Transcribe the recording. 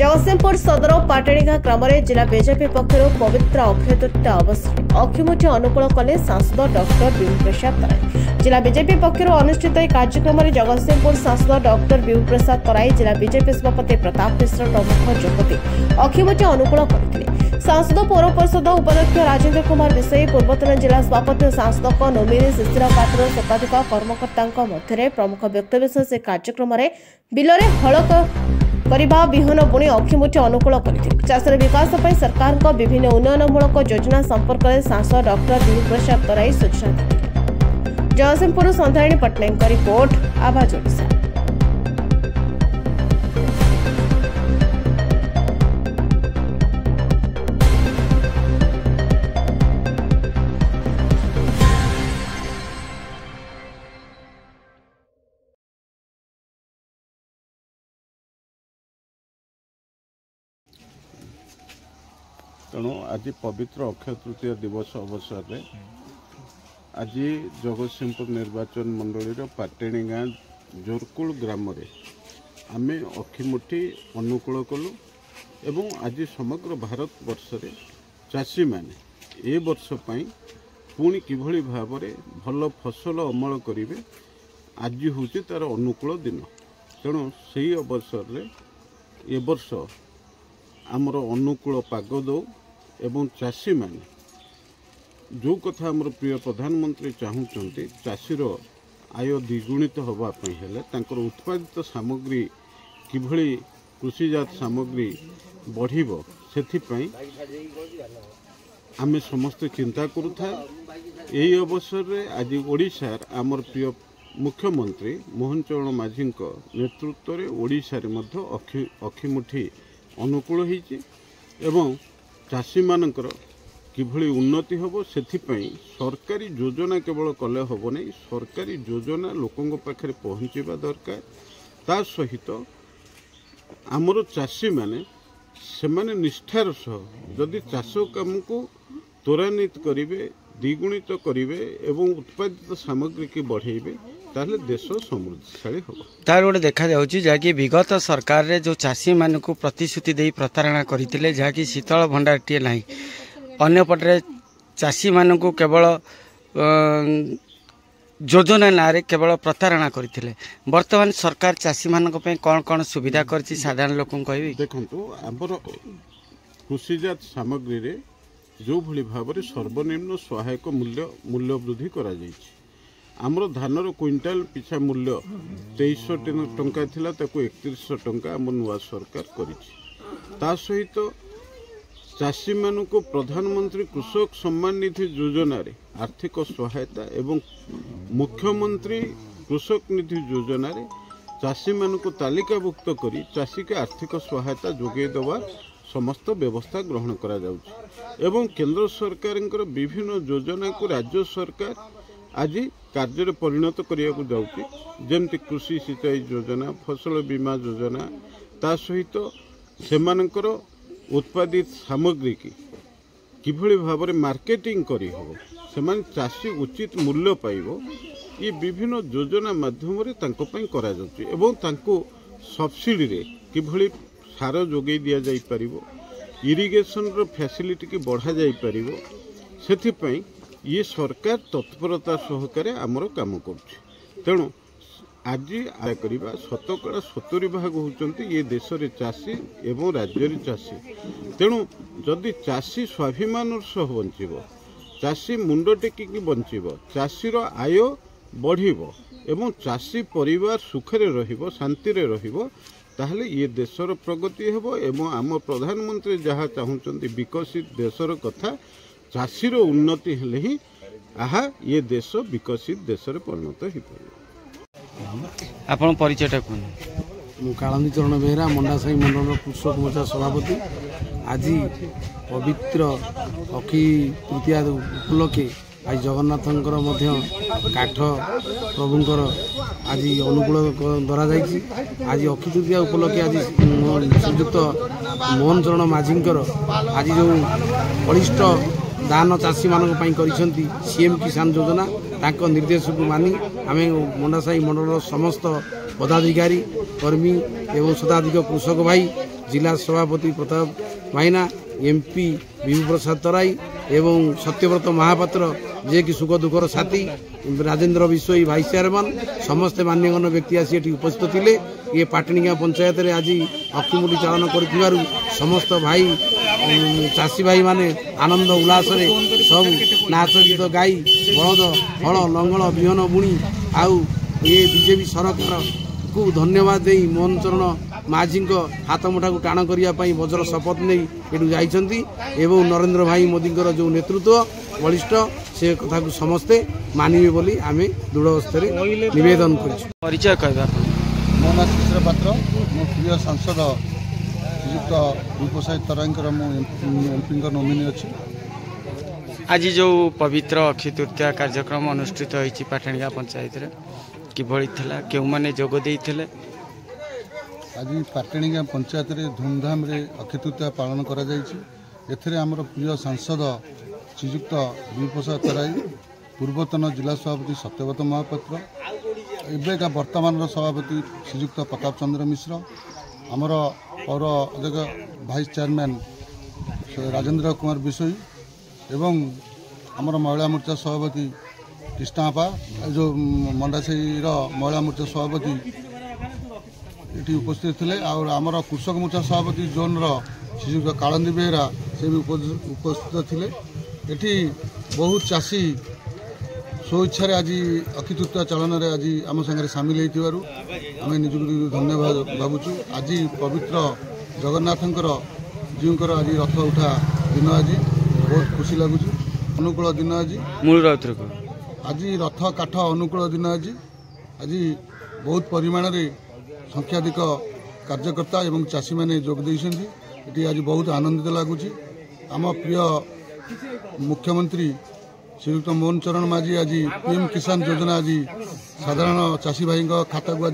जगतसिंहपुर सदर पाटणीगाँ ग्राम जिला बीजेपी पक्षर पवित्र अक्षय तृतीया अवसर अक्षिमुठी अनुकूल कले सांसद डॉक्टर विभू प्रसाद तराई। जिला बीजेपी पक्षर अनुष्ठित कार्यक्रम में जगतसिंहपुर सांसद डॉक्टर विभू प्रसाद तराई, जिला बीजेपी सभापति प्रताप मिश्र प्रमुख जोगदे अक्षिमुठी अनुकूल करते। सांसद पौर परिषद उपाध्यक्ष राजेन्द्र कुमार विषयी, पूर्वतन जिला सभापति सांसद नोमिनी शिशिर पात्र शताधिक कर्मकर्ता मध्य प्रमुख व्यक्तिविशेष कार्यक्रम में बिलरे हल करने विहन बुणी अक्षिमुठी अनुकूल करते। चाषर विकास पर सरकार को विभिन्न उन्नयनमूलक योजना संपर्क में सांसद डॉक्टर विभू प्रसाद तराई सूचना देते। जगतसिंहपुर संध्याराणी पट्टनायक रिपोर्ट, आवाज ओडिशा। तेणु आज पवित्र अक्षय तृतीया दिवस अवसर में आज जगतसिंहपुर निर्वाचन मंडल पाटेणी गाँ जोरकुल ग्राम आम अक्षिमुठी अनुकूल कलु एवं आज समग्र भारत वर्ष रे चाषी मैंने ए वर्ष पुणी किभली भाव में भल फसल अमल करेंगे आज हूँ तार अनुकूल दिन। तेणु से अवसर रे ए वर्ष आमर अनुकूल पाग दो एवं चाषी मैंने जो कथा आमर प्रिय प्रधानमंत्री चाहूँगी चाषीर आय द्विगुणित होगापी हेल्ले उत्पादित सामग्री किभली कृषिजात सामग्री बढ़िब से आमे समस्त चिंता करुथा। यही अवसर रे आज ओडिशार आमर प्रिय मुख्यमंत्री मोहन चरण माझी नेतृत्व में ओडिशा रे मध्य अक्षिमुठी अनुकूल होइछि एवं चाषी मानकर किभली उन्नति होबो सेथिपई सरकारी योजना केवल कले होबो नहीं, सरकारी योजना लोकंग पाखरे पहुँचवा दरकार। ता सहित आमर चाषी माने सेमाने निष्ठार सह जदि चाष काम को त्वरान्वित करिवे, द्विगुणित करिवे एवं उत्पादित सामग्री की बढ़ेबे ताहले देश समृद्धिशाली होगा। तार गोटे देखा जहाँकि विगत सरकार रे जो चाषी मान को प्रतिश्रुति दे प्रतारणा करते जहाँकि शीतल भंडारटीए ना अंपटे चाषी मान को केवल योजना ना केवल प्रतारणा करते। वर्तमान सरकार चाषी मान कौन कौन सुविधा करछि साधारण लोक कहि देखंतु आमर कृषिजात सामग्री रे जो भली भाव में सर्वनिम्न सहायक मूल्य वृद्धि करा जायछि। आमर धानर क्विंटाल पिछा मूल्य 2300 टंका थिला ताकू 3100 टंका आम नुआ सरकार करिछि। ता सहित चाषी मानू को प्रधानमंत्री कृषक सम्मान निधि योजना रे आर्थिक सहायता एवं मुख्यमंत्री कृषक निधि योजना रे चाषी मानू को तालिकाभुक्त करी चाषी के आर्थिक सहायता जोगे देवार समस्त व्यवस्था ग्रहण करा जाउछि एवं केंद्र सरकार विभिन्न योजना को राज्य सरकार आज कार्य परिणत करने को जाऊँगी, जमती कृषि सिंचाई योजना, फसल बीमा योजना, ता सहित सेमानकर उत्पादित सामग्री की किभली भाव में मार्केटिंग करी हो सेमान चाषी उचित मूल्य पाइबो ये विभिन्न योजना माध्यम रे तांको पई करा जाउछि एवं तांको सब्सिडी रे किभली सार जोगै दिया जाई परिबो, इरिगेशन रो फैसिलिटी की बढ़ा जाई परिबो। सेथि पई ये सरकार तत्परता सहकारे आमर काम करुछि। तेणु आज आय करवा शतकड़ा 70 भाग होउचंती ये देश रे चाषी एवं राज्य रे चाषी। तेणु जदि चाषी स्वाभिमान सह बंचिबो, चाषी मुंड टेकिकी बंचिबो, चाषीर आय बढ़िबो एवं चाषी परिवार सुखरे रहिबो, शांति रे रहिबो, ताहले ये देशर प्रगति हेबो एवं आम प्रधानमंत्री जहाँ चाहूँचंती विकसित देशर कथा चाषीर उन्नति हेले ही आहा ये देश विकसित देश रे परिणत हो पारे। आपण परिचयटा कोन? मु कालंदी चरण बेहरा मंडासाई मंडल कृषक मोर्चा सभापति। आज पवित्र अक्षय तृतीया उपलक्षे आज जगन्नाथंकर काठ प्रभुंकर आज अनुकूल धरा जाइछि। आज अक्षय तृतीया उपलक्षे आज श्रीयुक्त मोहन चरण माझींकर आज जो बलिष्ठ दान चाषी मानी कर सीएम किसान योजना तांको निर्देश को मानी आम मंडासाई मंडल समस्त पदाधिकारी कर्मी एवं शताधिक कृषक भाई जिला सभापति प्रताप भाईना एमपी विभू प्रसाद तराई एवं सत्यव्रत महापात्र जे कि सुख दुखर साथी राजेंद्र विश्वई भाई चेयरमैन समस्ते मान्यगण्य व्यक्ति आसी एटी उपस्थित थिले। ये पाटणीगाँ पंचायत रे आज अखिमुठी चालन कर समस्त भाई चाषी भाई माने आनंद उल्लास रे सब नाच गीत गाई बलद हल लंगल बिहन बुणी आउ ये बीजेपी सरकार को धन्यवाद दे मोहन चरण माझी हाथ मुठा को टाण करने वज्र शपथ नहीं ये जाइछंती एवं नरेंद्र भाई मोदी जो नेतृत्व बलिष्ठ से कथा को समस्ते मानिबे बोली आमे दृढ़ स्तर निवेदन परिचय कहबा मो ना शिशिर पात्र मो प्रिय सांसद श्रीयुक्त विप्रसाद तराईकर एमपी नोमिनी अच्छी। आज जो पवित्र अक्षय तृतीया कार्यक्रम अनुष्ठित होइछि पाटणीगाँ पंचायत रे किभଳି थिला केउ माने जोग देइथिले? आज पाटणीगाँ पंचायत रे धूमधाम रे अक्षय तृतीया पालन करा जाइछि। एथरे हमर प्रिय सांसद श्रीयुक्त विप्रसाद तराई पूर्वतन जिला सभापति सत्यव्रत महापात्र एवेका वर्तमान सभापति श्रीयुक्त प्रताप चंद्र मिश्र आमर पौर अध्यक्ष भाइस चेयरमैन राजेंद्र कुमार विषयी एवं आमर महिला मोर्चा सभापति कृष्णापा जो मंडासाई महिला मोर्चा सभापति ये उपस्थित थे और आमर कृषक मोर्चा सभापति जोन श्रीयुक्त कालंदी बेहरा से भी उपस्थित थे। ये बहुत चाषी स्वेच्छा आज अक्षय तृतीया चालन में आज आम सागर सामिल होमें निजुक धन्यवाद भावुँ। आज पवित्र जगन्नाथंकर जीवकर आज रथ उठा दिन आज बहुत खुशी लगुच अनुकूल दिन आज आज रथ काठ अनुकूल दिन आज बहुत परिमाण रे संख्याधिक कार्यकर्ता एवं चाषी मैंने जोग देती आज बहुत आनंदित लगुच। आम प्रिय मुख्यमंत्री श्रीयुक्त मोहन चरण माझी आज पीएम किसान योजना आज साधारण चाषी भाई खाता को